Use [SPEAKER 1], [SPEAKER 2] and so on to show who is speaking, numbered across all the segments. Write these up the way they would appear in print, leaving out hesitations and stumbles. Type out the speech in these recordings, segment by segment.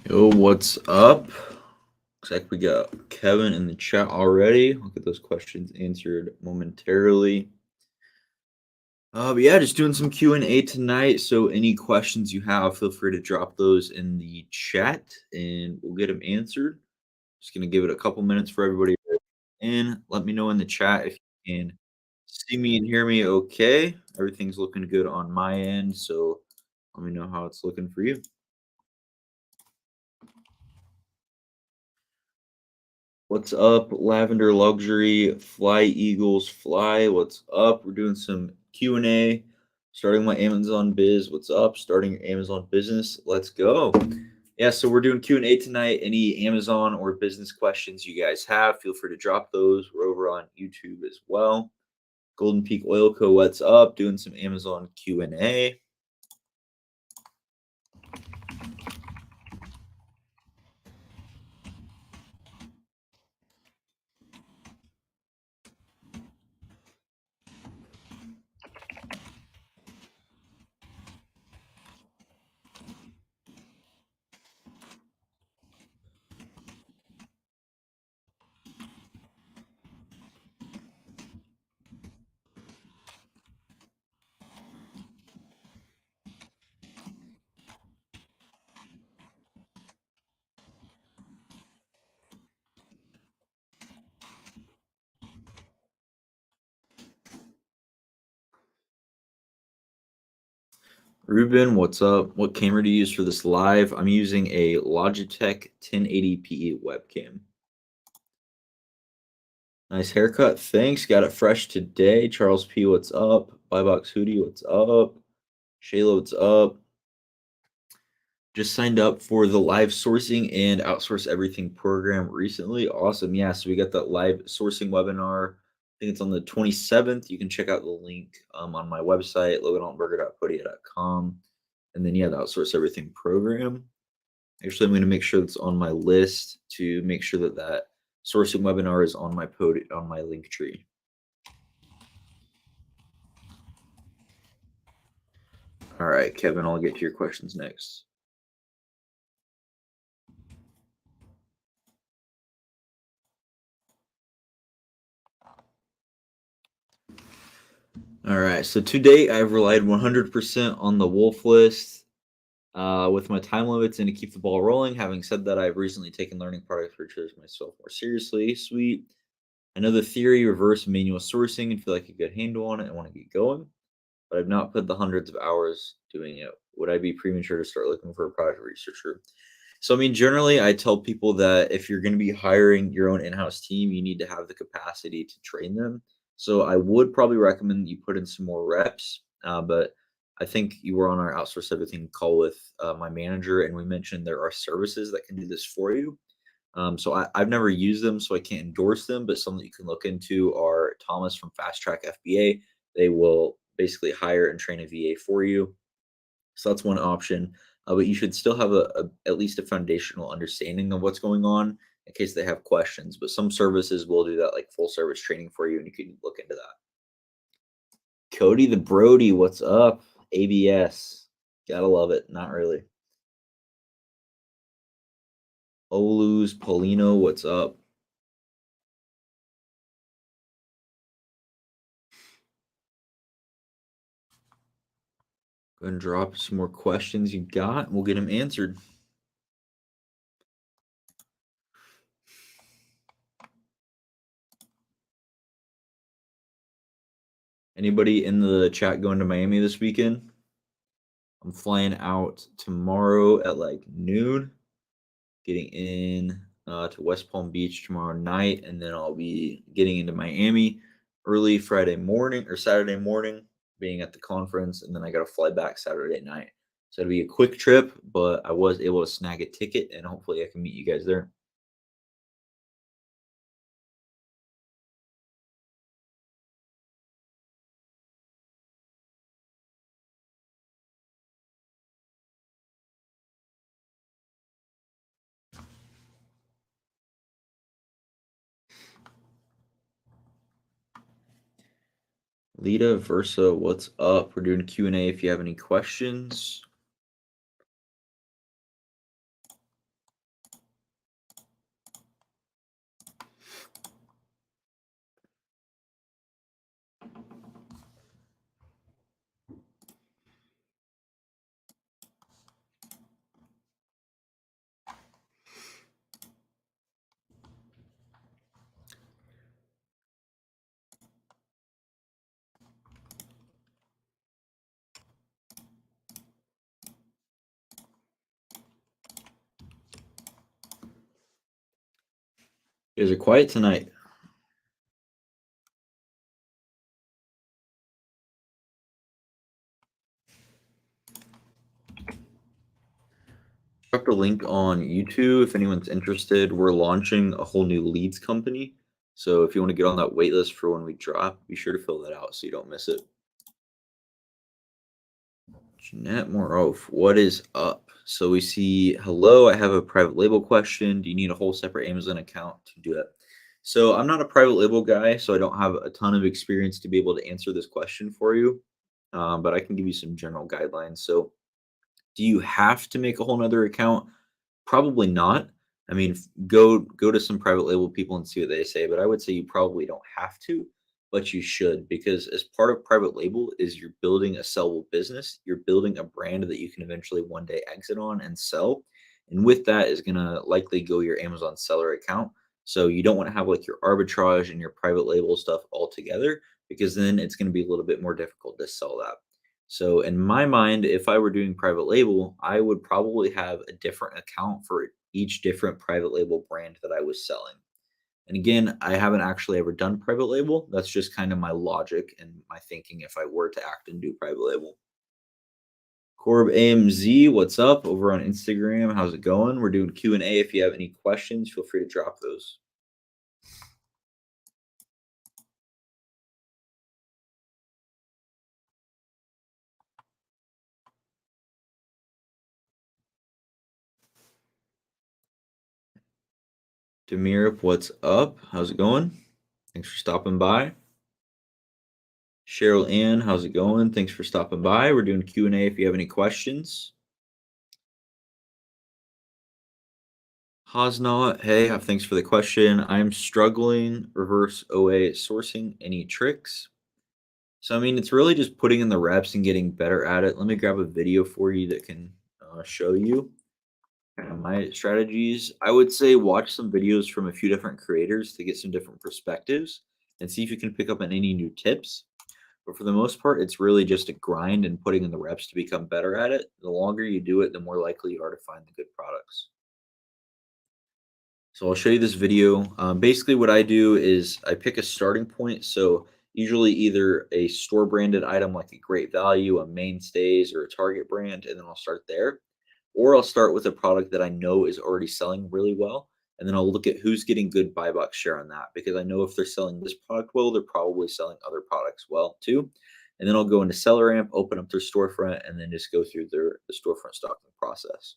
[SPEAKER 1] Yo, what's up? Looks like we got Kevin in the chat already. I'll get those questions answered momentarily. But yeah, just doing some Q&A tonight. So any questions you have, feel free to drop those in the chat and we'll get them answered. Just gonna give it a couple minutes for everybody to in. Let me know in the chat if you can see me and hear me okay. Everything's looking good on my end, so let me know how it's looking for you. What's up, Lavender Luxury? Fly Eagles Fly. What's up? We're doing some Q&A. Starting my Amazon biz. What's up? Starting your Amazon business. Let's go. Yeah, so we're doing Q&A tonight. Any Amazon or business questions you guys have, feel free to drop those. We're over on YouTube as well. Golden Peak Oil Co. What's up? Doing some Amazon Q&A. Ruben, what's up? What camera do you use for this live? I'm using a Logitech 1080p webcam. Nice haircut. Thanks. Got it fresh today. Charles P, what's up? Buybox Hoodie, what's up? Shayla, what's up? Just signed up for the live sourcing and outsource everything program recently. Awesome. Yeah, so we got that live sourcing webinar. I think it's on the 27th. You can check out the link on my website, loganaltenberger.podia.com. And then, yeah, the outsource everything program. Actually, I'm going to make sure it's on my list to make sure that that sourcing webinar is on my link tree. All right, Kevin, I'll get to your questions next. All right, so to date, I've relied 100% on the Wolf list with my time limits and to keep the ball rolling. Having said that, I've recently taken learning product features myself more seriously. Sweet. I know the theory, reverse manual sourcing, and feel like a good handle on it and want to get going, but I've not put the hundreds of hours doing it. Would I be premature to start looking for a product researcher? So, I mean, generally, I tell people that if you're going to be hiring your own in-house team, you need to have the capacity to train them. So, I would probably recommend you put in some more reps. But I think you were on our outsource everything call with my manager, and we mentioned there are services that can do this for you. I've never used them, so I can't endorse them. But some that you can look into are Thomas from Fast Track FBA. They will basically hire and train a VA for you. So that's one option. But you should still have at least a foundational understanding of what's going on in case they have questions. But some services will do that, like full service training for you, and you can look into that. Cody the Brody, what's up? ABS, gotta love it. Not really. Oluz Polino, what's up? Go ahead and drop some more questions you got, and we'll get them answered. Anybody in the chat going to Miami this weekend? I'm flying out tomorrow at like noon, getting in to West Palm Beach tomorrow night, and then I'll be getting into Miami early Friday morning or Saturday morning, being at the conference, and then I got to fly back Saturday night. So it'll be a quick trip, but I was able to snag a ticket, and hopefully I can meet you guys there. Lita Versa, what's up? We're doing Q&A if you have any questions. You guys are quiet tonight. Drop the link on YouTube if anyone's interested. We're launching a whole new leads company. So if you want to get on that wait list for when we drop, be sure to fill that out so you don't miss it. Jeanette Morov, what is up? So we see, hello, I have a private label question. Do you need a whole separate Amazon account to do it? So I'm not a private label guy, so I don't have a ton of experience to be able to answer this question for you. But I can give you some general guidelines. So do you have to make a whole nother account? Probably not. I mean, go to some private label people and see what they say, but I would say you probably don't have to, but you should because as part of private label is you're building a sellable business. You're building a brand that you can eventually one day exit on and sell. And with that is going to likely go your Amazon seller account. So you don't want to have like your arbitrage and your private label stuff all together because then it's going to be a little bit more difficult to sell that. So in my mind, if I were doing private label, I would probably have a different account for each different private label brand that I was selling. And again, I haven't actually ever done private label. That's just kind of my logic and my thinking if I were to act and do private label. Corb AMZ, what's up over on Instagram? How's it going? We're doing Q&A. If you have any questions, feel free to drop those. Demir, what's up? How's it going? Thanks for stopping by. Cheryl Ann, how's it going? Thanks for stopping by. We're doing Q&A if you have any questions. Hasnot, hey, thanks for the question. I'm struggling reverse OA sourcing. Any tricks? So, I mean, it's really just putting in the reps and getting better at it. Let me grab a video for you that can show you my strategies. I would say watch some videos from a few different creators to get some different perspectives and see if you can pick up on any new tips. But for the most part, it's really just a grind and putting in the reps to become better at it. The longer you do it, the more likely you are to find the good products. So I'll show you this video. Basically, what I do is I pick a starting point. So usually either a store branded item like a Great Value, a Mainstays, or a Target brand, and then I'll start there. Or I'll start with a product that I know is already selling really well. And then I'll look at who's getting good buy box share on that because I know if they're selling this product well, they're probably selling other products well too. And then I'll go into Seller Amp, open up their storefront, and then just go through the storefront stocking process.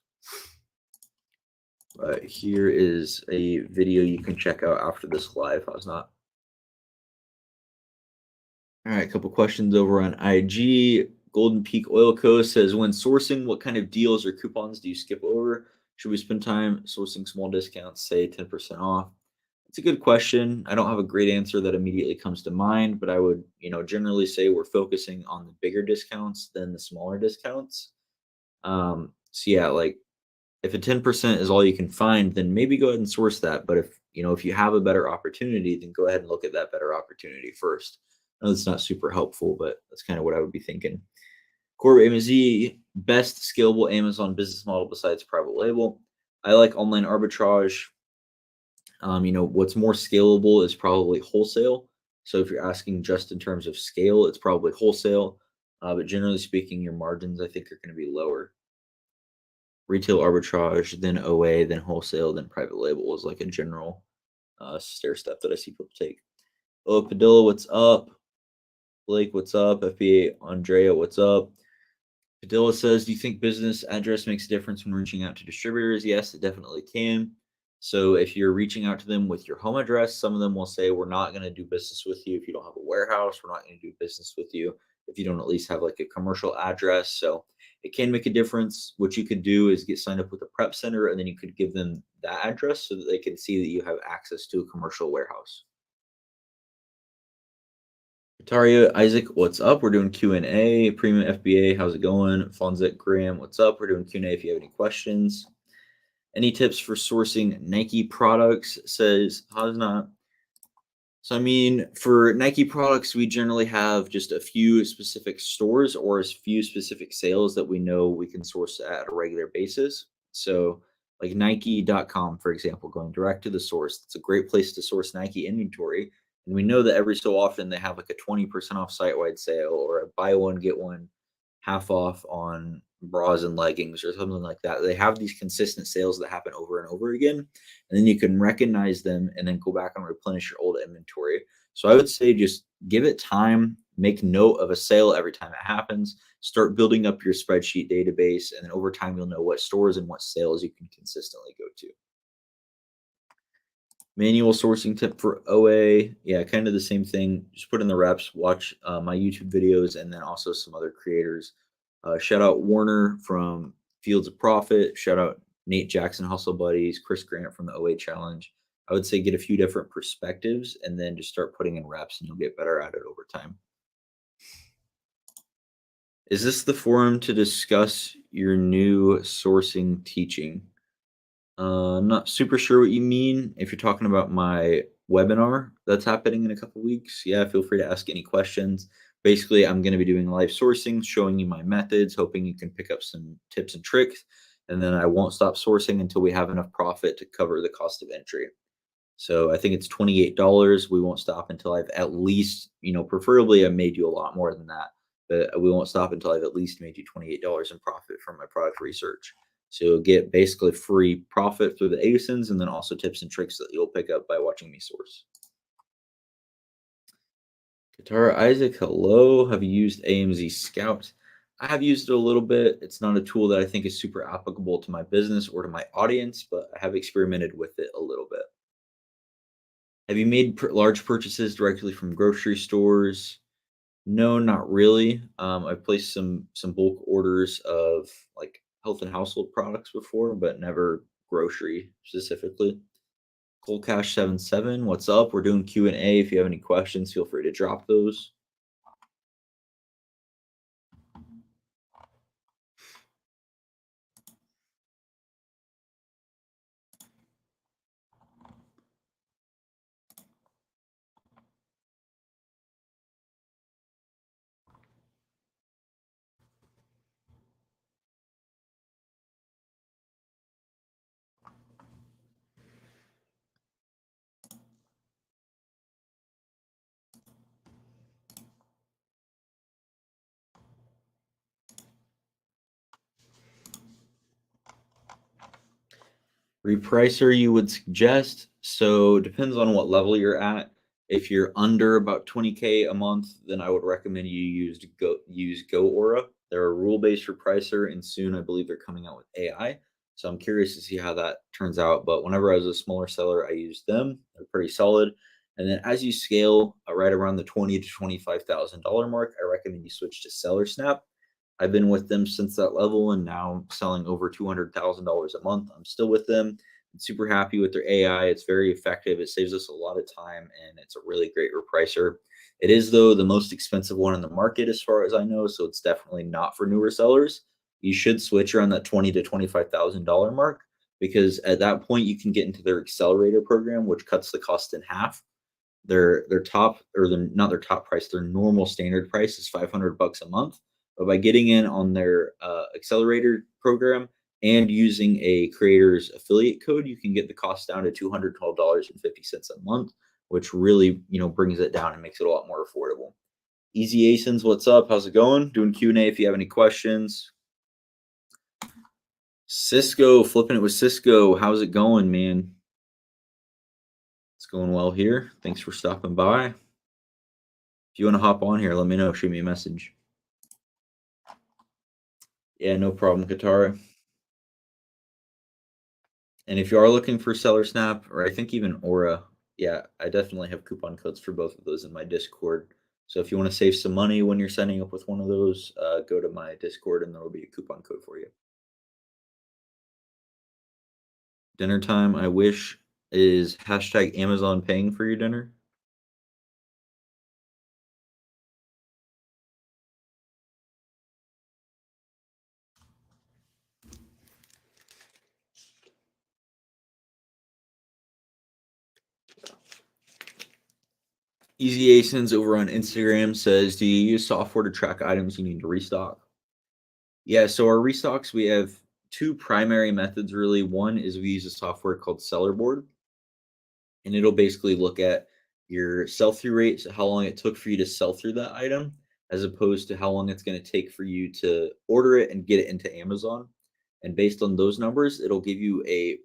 [SPEAKER 1] But here is a video you can check out after this live. I was not. All right, a couple questions over on IG. Golden Peak Oil Co. says, when sourcing, what kind of deals or coupons do you skip over? Should we spend time sourcing small discounts, say 10% off? It's a good question. I don't have a great answer that immediately comes to mind, but I would, generally say we're focusing on the bigger discounts than the smaller discounts. So yeah, like if a 10% is all you can find, then maybe go ahead and source that. But if you have a better opportunity, then go ahead and look at that better opportunity first. I know it's not super helpful, but that's kind of what I would be thinking. Core AMZ, best scalable Amazon business model besides private label. I like online arbitrage. What's more scalable is probably wholesale. So if you're asking just in terms of scale, it's probably wholesale. But generally speaking, your margins I think are going to be lower. Retail arbitrage, then OA, then wholesale, then private label is like a general stair step that I see people take. Oh, Padilla, what's up? Blake, what's up? FBA, Andrea, what's up? Padilla says, do you think business address makes a difference when reaching out to distributors? Yes, it definitely can. So if you're reaching out to them with your home address, some of them will say, we're not going to do business with you if you don't have a warehouse. We're not going to do business with you if you don't at least have like a commercial address. So it can make a difference. What you could do is get signed up with a prep center, and then you could give them that address so that they can see that you have access to a commercial warehouse. Taria, Isaac, what's up? We're doing Q&A. Premium FBA, how's it going? Fonzek Graham, what's up? We're doing Q&A if you have any questions. Any tips for sourcing Nike products? Says Hasna. So, I mean, for Nike products, we generally have just a few specific stores or a few specific sales that we know we can source at a regular basis. So, like Nike.com, for example, going direct to the source. It's a great place to source Nike inventory. And we know that every so often they have like a 20% off site wide sale or a buy one, get one half off on bras and leggings or something like that. They have these consistent sales that happen over and over again. And then you can recognize them and then go back and replenish your old inventory. So I would say just give it time, make note of a sale every time it happens, start building up your spreadsheet database, and then over time you'll know what stores and what sales you can consistently go to. Manual sourcing tip for OA. Yeah, kind of the same thing. Just put in the reps, watch my YouTube videos, and then also some other creators. Shout out Warner from Fields of Profit. Shout out Nate Jackson, Hustle Buddies, Chris Grant from the OA Challenge. I would say get a few different perspectives and then just start putting in reps and you'll get better at it over time. Is this the forum to discuss your new sourcing teaching? I'm not super sure what you mean. If you're talking about my webinar that's happening in a couple weeks, yeah, feel free to ask any questions. Basically, I'm going to be doing live sourcing, showing you my methods, hoping you can pick up some tips and tricks. And then I won't stop sourcing until we have enough profit to cover the cost of entry. So I think it's $28. We won't stop until I've at least, preferably I made you a lot more than that, but we won't stop until I've at least made you $28 in profit from my product research. So you'll get basically free profit through the ASINs and then also tips and tricks that you'll pick up by watching me source. Guitar Isaac, hello. Have you used AMZ Scout? I have used it a little bit. It's not a tool that I think is super applicable to my business or to my audience, but I have experimented with it a little bit. Have you made large purchases directly from grocery stores? No, not really. I've placed some bulk orders of like health and household products before, but never grocery specifically. Cold Cash 77, what's up? We're doing Q&A. If you have any questions, feel free to drop those. Repricer you would suggest. So depends on what level you're at. If you're under about 20K a month, then I would recommend you use Go Aura. They're a rule-based repricer, and soon I believe they're coming out with AI. So I'm curious to see how that turns out. But whenever I was a smaller seller, I used them. They're pretty solid. And then as you scale right around the $20,000 to $25,000 mark, I recommend you switch to Seller Snap. I've been with them since that level and now I'm selling over $200,000 a month. I'm still with them. I'm super happy with their AI. It's very effective. It saves us a lot of time and it's a really great repricer. It is, though, the most expensive one in the market as far as I know. So it's definitely not for newer sellers. You should switch around that $20,000 to $25,000 mark because at that point you can get into their accelerator program, which cuts the cost in half. Their top or not their top price, their normal standard price is $500 a month. But by getting in on their accelerator program and using a creator's affiliate code, you can get the cost down to $212.50 a month, which really brings it down and makes it a lot more affordable. Easy Asins, what's up? How's it going? Doing Q&A if you have any questions. Cisco, flipping it with Cisco. How's it going, man? It's going well here. Thanks for stopping by. If you want to hop on here, let me know. Shoot me a message. Yeah, no problem, Katara. And if you are looking for Seller Snap, or I think even Aura, yeah, I definitely have coupon codes for both of those in my Discord. So if you want to save some money when you're signing up with one of those, go to my Discord and there will be a coupon code for you. Dinner time, I wish, is hashtag Amazon paying for your dinner? Easy Asins over on Instagram says, do you use software to track items you need to restock? Yeah, so our restocks, we have two primary methods really. One is we use a software called Sellerboard, and it'll basically look at your sell through rate, so how long it took for you to sell through that item, as opposed to how long it's going to take for you to order it and get it into Amazon. And based on those numbers, it'll give you a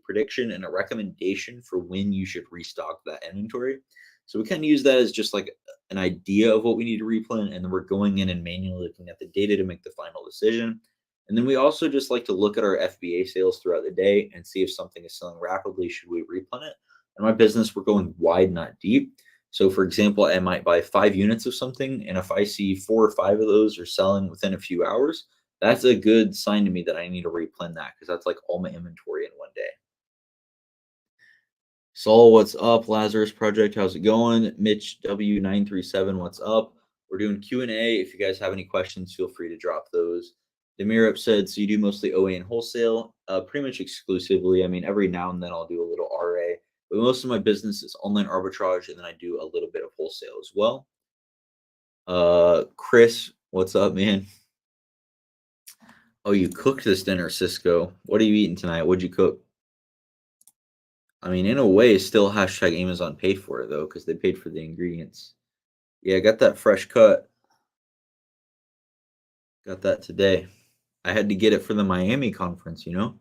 [SPEAKER 1] prediction and a recommendation for when you should restock that inventory. So we kind of use that as just like an idea of what we need to replan, and then we're going in and manually looking at the data to make the final decision. And then we also just like to look at our FBA sales throughout the day and see if something is selling rapidly. Should we replan it? In my business, we're going wide, not deep. So, for example, I might buy 5 units of something, and if I see 4 or 5 of those are selling within a few hours, that's a good sign to me that I need to replan that because that's like all my inventory in one day. Saul, what's up? Lazarus Project, how's it going? Mitch W937, what's up? We're doing Q&A. If you guys have any questions, feel free to drop those. Demirap said, so you do mostly OA and wholesale? Pretty much exclusively. I mean, every now and then I'll do a little RA, but most of my business is online arbitrage, and then I do a little bit of wholesale as well. Chris, what's up, man? Oh, you cooked this dinner, Cisco. What are you eating tonight? What'd you cook? I mean, in a way, still hashtag Amazon paid for it, though, because they paid for the ingredients. Yeah, I got that fresh cut. Got that today. I had to get it for the Miami conference, you know?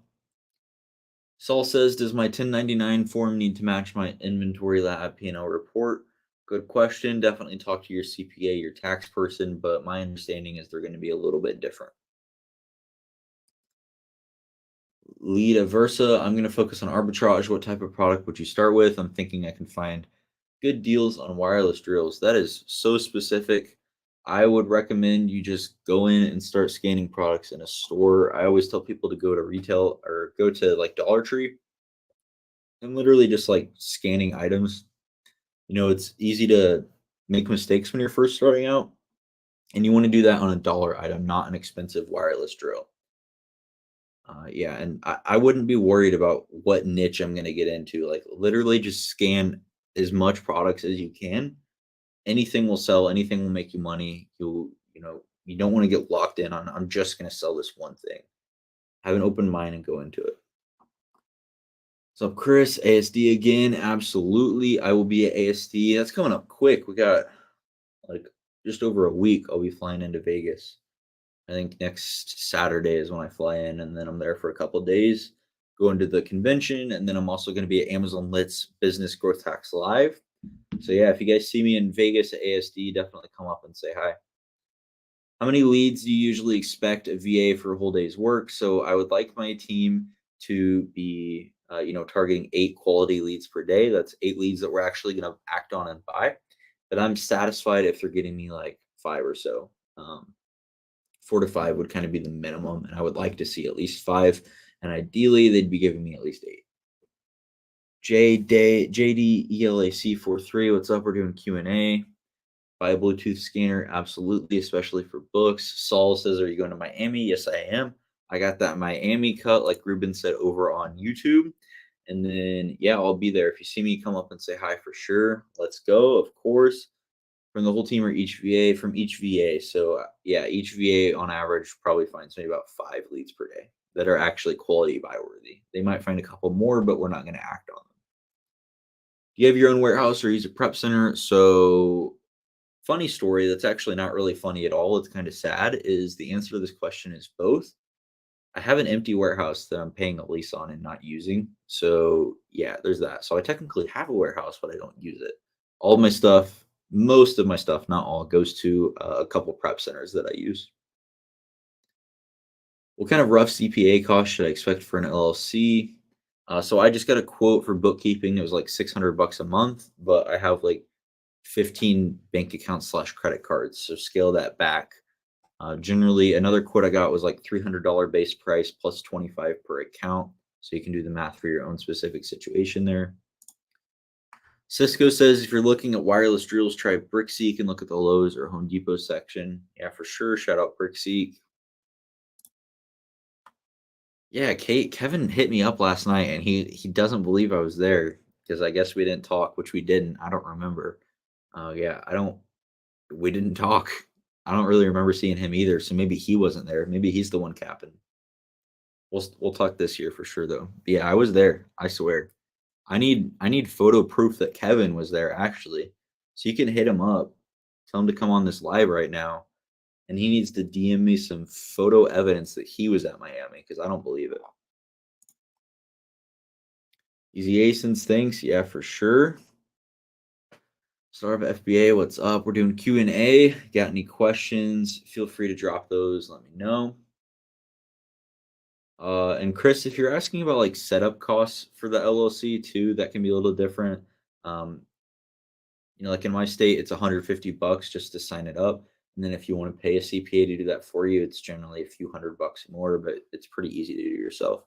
[SPEAKER 1] Saul says, does my 1099 form need to match my inventory lab P&L report? Good question. Definitely talk to your CPA, your tax person, but my understanding is they're going to be a little bit different. Lead Versa, I'm going to focus on arbitrage. What type of product would you start with? I'm thinking I can find good deals on wireless drills. That is so specific. I would recommend you just go in and start scanning products in a store. I always tell people to go to retail or go to like Dollar Tree and literally just like scanning items. You know, it's easy to make mistakes when you're first starting out, and you want to do that on a dollar item, not an expensive wireless drill. Yeah, and I wouldn't be worried about what niche I'm going to get into. Like, literally, just scan as much products as you can. Anything will sell. Anything will make you money. You don't want to get locked in on. I'm just going to sell this one thing. Have an open mind and go into it. So, Chris, ASD again. Absolutely, I will be at ASD. That's coming up quick. We got like just over a week. I'll be flying into Vegas. I think next Saturday is when I fly in, and then I'm there for a couple of days, going to the convention, and then I'm also going to be at Amazon Lit's Business Growth Hacks Live. So yeah, if you guys see me in Vegas at ASD, definitely come up and say hi. How many leads do you usually expect a VA for a whole day's work? So I would like my team to be, targeting 8 quality leads per day. That's 8 leads that we're actually going to act on and buy. But I'm satisfied if they're getting me like 5 or so. 4 to 5 would kind of be the minimum, and I would like to see at least 5, and ideally they'd be giving me at least 8. JDELAC43, what's up? We're doing Q&A. Buy a Bluetooth scanner, absolutely, especially for books. Saul says, are you going to Miami? Yes, I am. I got that Miami cut, like Ruben said, over on YouTube. And then, yeah, I'll be there. If you see me, come up and say hi for sure. Let's go, of course. From the whole team or each VA? From each VA. So, yeah, each VA on average probably finds maybe about 5 leads per day that are actually quality buy worthy. They might find a couple more, but we're not going to act on them. Do you have your own warehouse or use a prep center? So, funny story that's actually not really funny at all. It's kind of sad. Is the answer to this question is both. I have an empty warehouse that I'm paying a lease on and not using. So, yeah, there's that. So, I technically have a warehouse, but I don't use it. All of my stuff, most of my stuff, not all, goes to a couple prep centers that I use. What kind of rough CPA cost should I expect for an LLC? So I just got a quote for bookkeeping. It was like $600 a month, but I have like 15 bank accounts / credit cards. So scale that back. Generally, another quote I got was like $300 base price plus 25 per account. So you can do the math for your own specific situation there. Cisco says if you're looking at wireless drills, try BrickSeek and look at the Lowe's or Home Depot section. Yeah, for sure. Shout out BrickSeek. Yeah, Kevin hit me up last night, and he doesn't believe I was there because I guess we didn't talk, which we didn't. I don't remember. Yeah, I don't. We didn't talk. I don't really remember seeing him either. So maybe he wasn't there. Maybe he's the one capping. We'll talk this year for sure though. Yeah, I was there. I swear. I need photo proof that Kevin was there actually. So you can hit him up. Tell him to come on this live right now. And he needs to DM me some photo evidence that he was at Miami because I don't believe it. Easy Asins, thanks. Yeah, for sure. Startup FBA, what's up? We're doing Q&A. Got any questions? Feel free to drop those. Let me know. And Chris, if you're asking about like setup costs for the LLC too, that can be a little different. Um, like in my state, it's $150 just to sign it up. And then if you want to pay a CPA to do that for you, it's generally a few $100 more, but it's pretty easy to do yourself.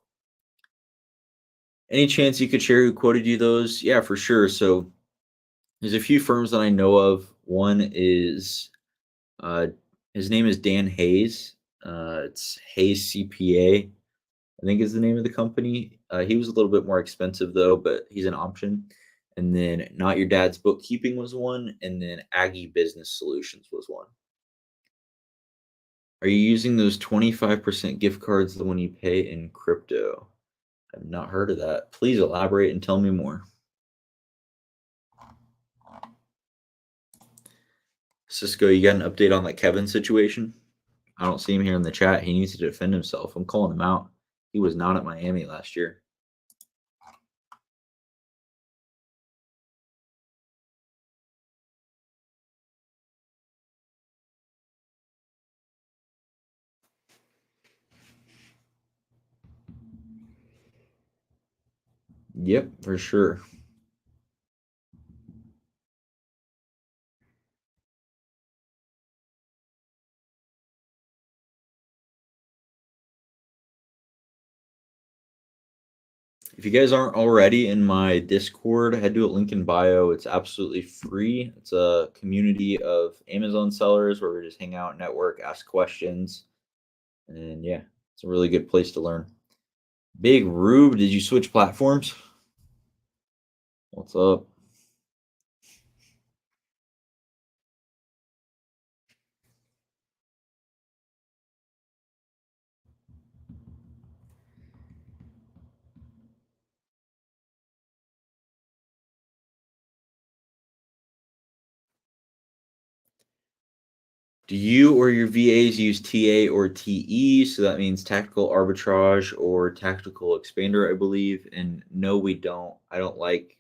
[SPEAKER 1] Any chance you could share who quoted you those? Yeah, for sure. So there's a few firms that I know of. One is his name is Dan Hayes. It's Hayes CPA, I think is the name of the company. He was a little bit more expensive though, but he's an option. And then Not Your Dad's Bookkeeping was one, and then Aggie Business Solutions was one. Are you using those 25% gift cards the one you pay in crypto? I've not heard of that. Please elaborate and tell me more. Cisco, you got an update on that Kevin situation? I don't see him here in the chat. He needs to defend himself. I'm calling him out. He was not at Miami last year. Yep, for sure. If you guys aren't already in my Discord, head to a link in bio. It's absolutely free. It's a community of Amazon sellers where we just hang out, network, ask questions. And yeah, it's a really good place to learn. Big Rube, did you switch platforms? What's up? Do you or your VAs use TA or TE? So that means tactical arbitrage or tactical expander, I believe. And no, we don't. I don't like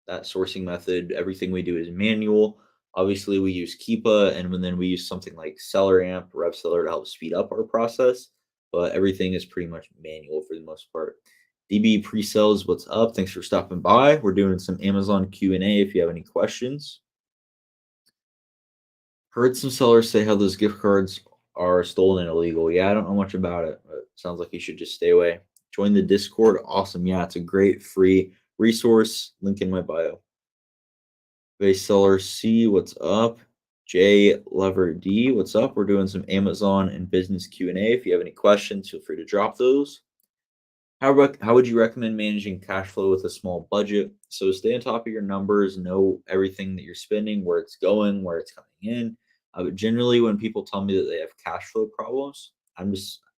[SPEAKER 1] that sourcing method. Everything we do is manual. Obviously, we use Keepa, and then we use something like SellerAmp, RevSeller to help speed up our process. But everything is pretty much manual for the most part. DB pre-sales, what's up? Thanks for stopping by. We're doing some Amazon Q&A if you have any questions. Heard some sellers say how those gift cards are stolen and illegal. Yeah, I don't know much about it, but it sounds like you should just stay away. Join the Discord. Awesome. Yeah, it's a great free resource. Link in my bio. Base seller C, what's up? J Lever D, what's up? We're doing some Amazon and business Q&A. If you have any questions, feel free to drop those. How would you recommend managing cash flow with a small budget? So stay on top of your numbers, know everything that you're spending, where it's going, where it's coming in. But generally, when people tell me that they have cash flow problems,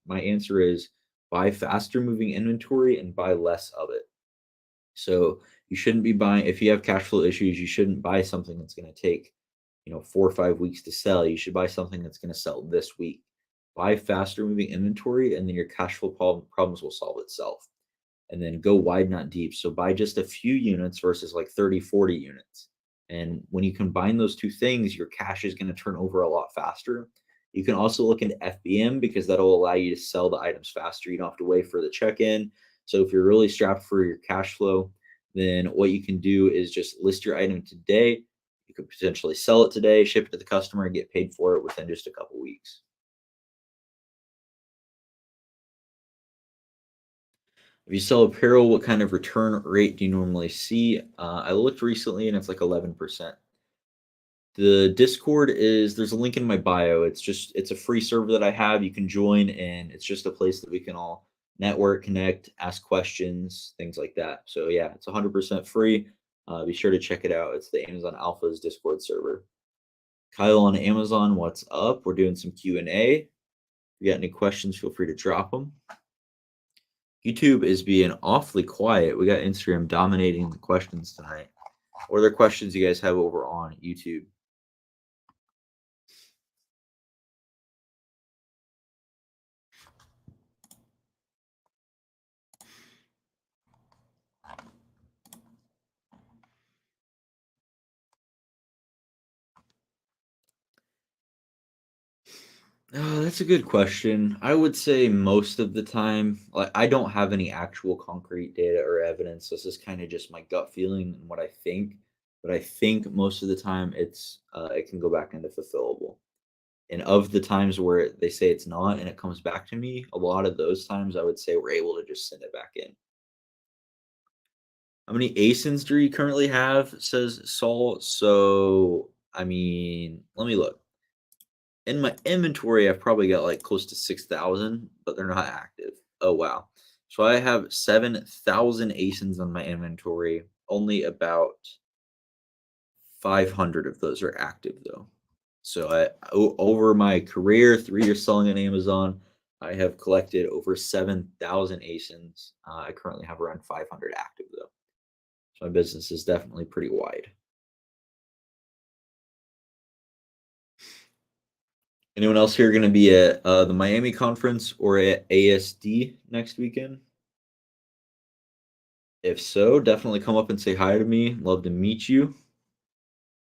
[SPEAKER 1] my answer is buy faster moving inventory and buy less of it. So you shouldn't be buying if you have cash flow issues, you shouldn't buy something that's going to take, 4 or 5 weeks to sell. You should buy something that's going to sell this week. Buy faster moving inventory and then your cash flow problems will solve itself. And then go wide, not deep. So buy just a few units versus like 30, 40 units. And when you combine those two things, your cash is going to turn over a lot faster. You can also look into FBM because that'll allow you to sell the items faster. You don't have to wait for the check-in. So if you're really strapped for your cash flow, then what you can do is just list your item today. You could potentially sell it today, ship it to the customer, and get paid for it within just a couple weeks. If you sell apparel, what kind of return rate do you normally see? I looked recently and it's like 11%. The Discord there's a link in my bio. It's a free server that I have. You can join and it's just a place that we can all network, connect, ask questions, things like that. So yeah, it's 100% free. Be sure to check it out. It's the Amazon Alpha's Discord server. Kyle on Amazon, what's up? We're doing some Q&A. If you got any questions, feel free to drop them. YouTube is being awfully quiet. We got Instagram dominating the questions tonight. What other questions you guys have over on YouTube? That's a good question. I would say most of the time, like I don't have any actual concrete data or evidence. This is kind of just my gut feeling and what I think. But I think most of the time it can go back into fulfillable. And of the times where they say it's not and it comes back to me, a lot of those times I would say we're able to just send it back in. How many ASINs do you currently have? Says Saul. So I mean, let me look. In my inventory, I've probably got like close to 6,000, but they're not active. Oh wow. So I have 7,000 ASINs on my inventory. Only about 500 of those are active though. So over my career, 3 years selling on Amazon, I have collected over 7,000 ASINs. I currently have around 500 active though. So my business is definitely pretty wide. Anyone else here going to be at the Miami conference or at ASD next weekend? If so, definitely come up and say hi to me. Love to meet you.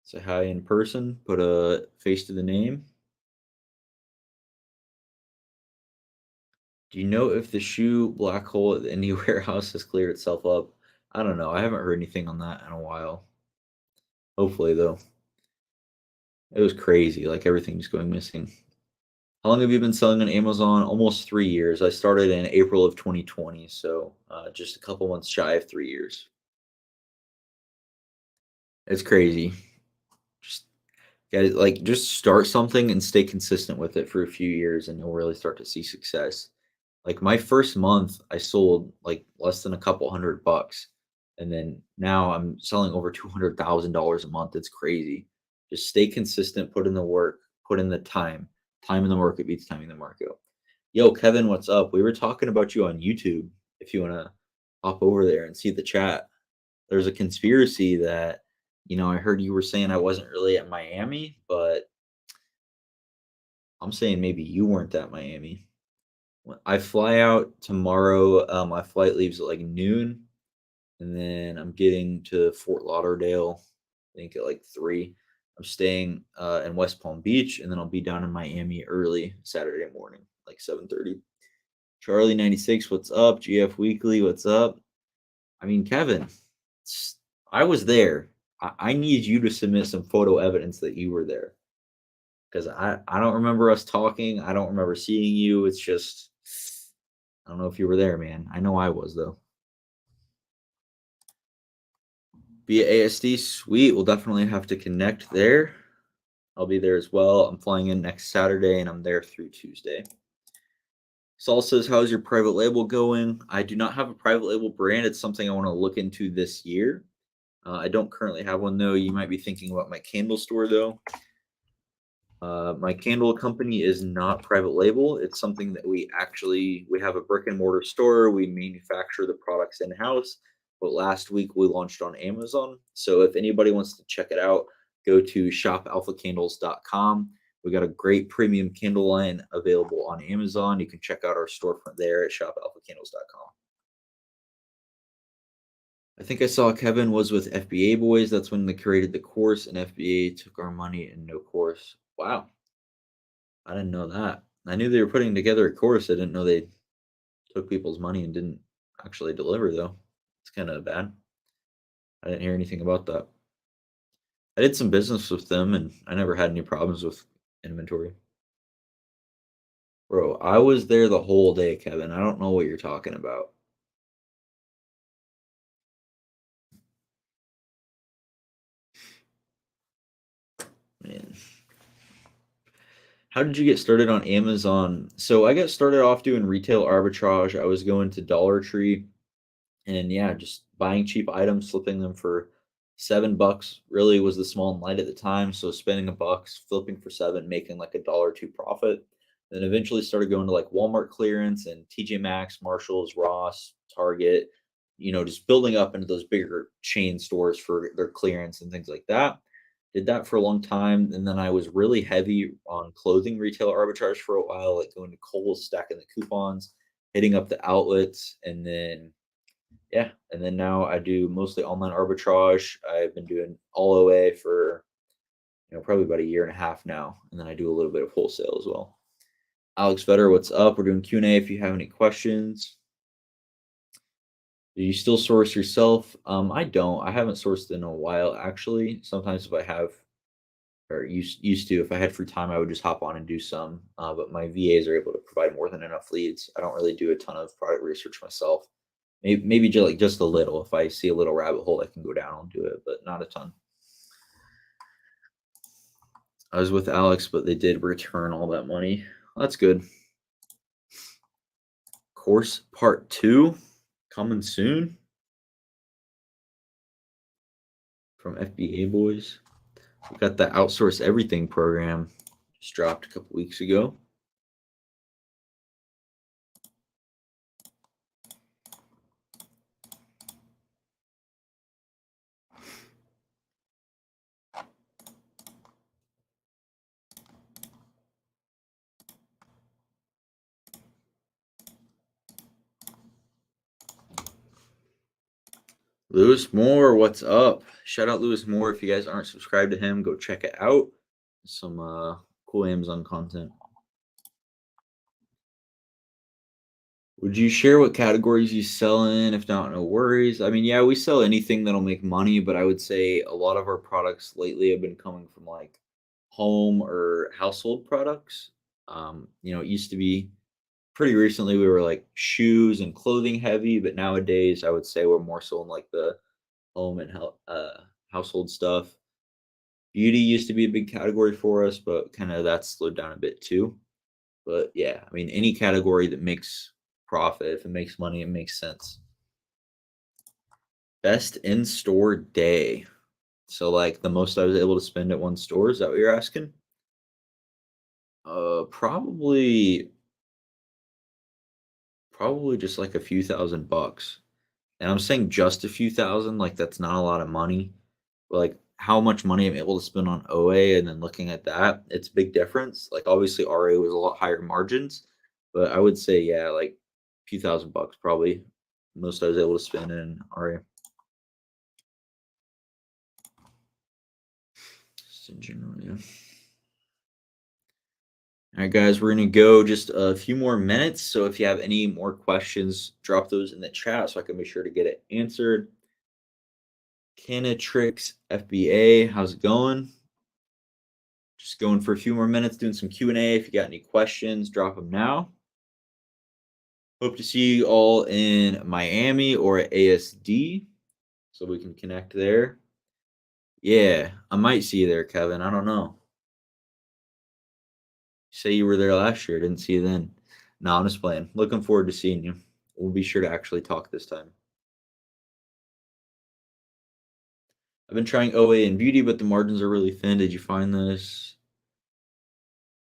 [SPEAKER 1] Say hi in person. Put a face to the name. Do you know if the shoe black hole at the Indie warehouse has cleared itself up? I don't know. I haven't heard anything on that in a while. Hopefully, though. It was crazy. Like everything's going missing. How long have you been selling on Amazon? Almost 3 years. I started in April of 2020, so just a couple months shy of 3 years. It's crazy. Just guys, like just start something and stay consistent with it for a few years, and you'll really start to see success. Like my first month, I sold like less than a couple $100, and then now I'm selling over $200,000 a month. It's crazy. Just stay consistent, put in the work, put in the time. Time in the market beats time in the market. Yo, Kevin, what's up? We were talking about you on YouTube. If you want to hop over there and see the chat, there's a conspiracy that I heard you were saying I wasn't really at Miami, but I'm saying maybe you weren't at Miami. I fly out tomorrow. My flight leaves at like noon, and then I'm getting to Fort Lauderdale, I think at like 3. I'm staying in West Palm Beach, and then I'll be down in Miami early Saturday morning, like 7:30. Charlie 96, what's up? GF Weekly, what's up? I mean, Kevin, I was there. I need you to submit some photo evidence that you were there because I don't remember us talking. I don't remember seeing you. It's just I don't know if you were there, man. I know I was though. Via ASD, sweet. We'll definitely have to connect there. I'll be there as well. I'm flying in next Saturday and I'm there through Tuesday. Saul says, how's your private label going? I do not have a private label brand. It's something I want to look into this year. I don't currently have one though. You might be thinking about my candle store though. My candle company is not private label. It's something that we have a brick and mortar store. We manufacture the products in house. But last week we launched on Amazon. So if anybody wants to check it out, go to shopalphacandles.com. We got a great premium candle line available on Amazon. You can check out our storefront there at shopalphacandles.com. I think I saw Kevin was with FBA Boys. That's when they created the course, and FBA took our money and no course. Wow. I didn't know that. I knew they were putting together a course. I didn't know they took people's money and didn't actually deliver, though. It's kind of bad. I didn't hear anything about that. I did some business with them, and I never had any problems with inventory. Bro, I was there the whole day, Kevin. I don't know what you're talking about. Man. How did you get started on Amazon? So I got started off doing retail arbitrage. I was going to Dollar Tree and yeah, just buying cheap items, flipping them for $7 really was the small and light at the time. So spending $1, flipping for 7, making like $1 or 2 profit. Then eventually started going to like Walmart clearance and TJ Maxx, Marshalls, Ross, Target, just building up into those bigger chain stores for their clearance and things like that. Did that for a long time. And then I was really heavy on clothing retail arbitrage for a while, like going to Kohl's, stacking the coupons, hitting up the outlets. And then, yeah. And then now I do mostly online arbitrage. I've been doing all OA for, probably about a year and a half now. And then I do a little bit of wholesale as well. Alex Vetter, what's up? We're doing Q&A if you have any questions. Do you still source yourself? I don't. I haven't sourced in a while, actually. Sometimes if I have, or used to, if I had free time, I would just hop on and do some. But my VAs are able to provide more than enough leads. I don't really do a ton of product research myself. Maybe just a little. If I see a little rabbit hole, I can go down and do it, but not a ton. I was with Alex, but they did return all that money. That's good. Course part 2 coming soon from FBA boys. We got the Outsource Everything program just dropped a couple weeks ago. Lewis Moore, what's up? Shout out Lewis Moore. If you guys aren't subscribed to him, go check it out. Some cool Amazon content. Would you share what categories you sell in? If not, no worries. I mean, yeah, we sell anything that'll make money, but I would say a lot of our products lately have been coming from like home or household products. It used to be pretty recently we were like shoes and clothing heavy, but nowadays I would say we're more so in like the home and household stuff. Beauty used to be a big category for us, but kind of that slowed down a bit too. But yeah, I mean, any category that makes profit, if it makes money, it makes sense. Best in store day. So, like the most I was able to spend at one store, is that what you're asking? Probably just like a few $1,000. And I'm saying just a few thousand, like that's not a lot of money. But like how much money I'm able to spend on OA and then looking at that, it's a big difference. Like obviously RA was a lot higher margins, but I would say yeah, like a few $1,000 probably most I was able to spend in RA. Just in general, yeah. All right, guys, we're gonna go just a few more minutes. So if you have any more questions, drop those in the chat so I can make sure to get it answered. Canatrix FBA, how's it going? Just going for a few more minutes, doing some Q&A. If you got any questions, drop them now. Hope to see you all in Miami or at ASD so we can connect there. Yeah, I might see you there, Kevin. I don't know. Say you were there last year. Didn't see you then. No, I'm just playing. Looking forward to seeing you. We'll be sure to actually talk this time. I've been trying OA and beauty, but the margins are really thin. Did you find this?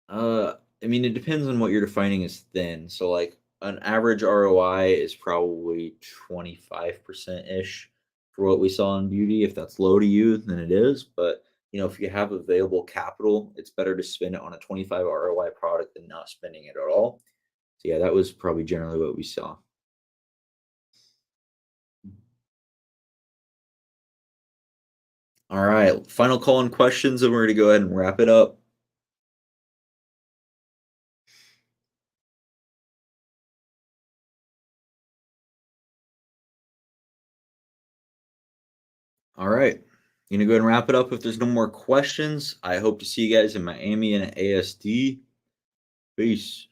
[SPEAKER 1] I mean, it depends on what you're defining as thin. So, like, an average ROI is probably 25% ish for what we saw in beauty. If that's low to you, then it is. But, if you have available capital, it's better to spend it on a 25 ROI product than not spending it at all. So, yeah, that was probably generally what we saw. All right, final call and questions, and we're going to go ahead and wrap it up. All right. Gonna go ahead and wrap it up. If there's no more questions, I hope to see you guys in Miami and at ASD. Peace.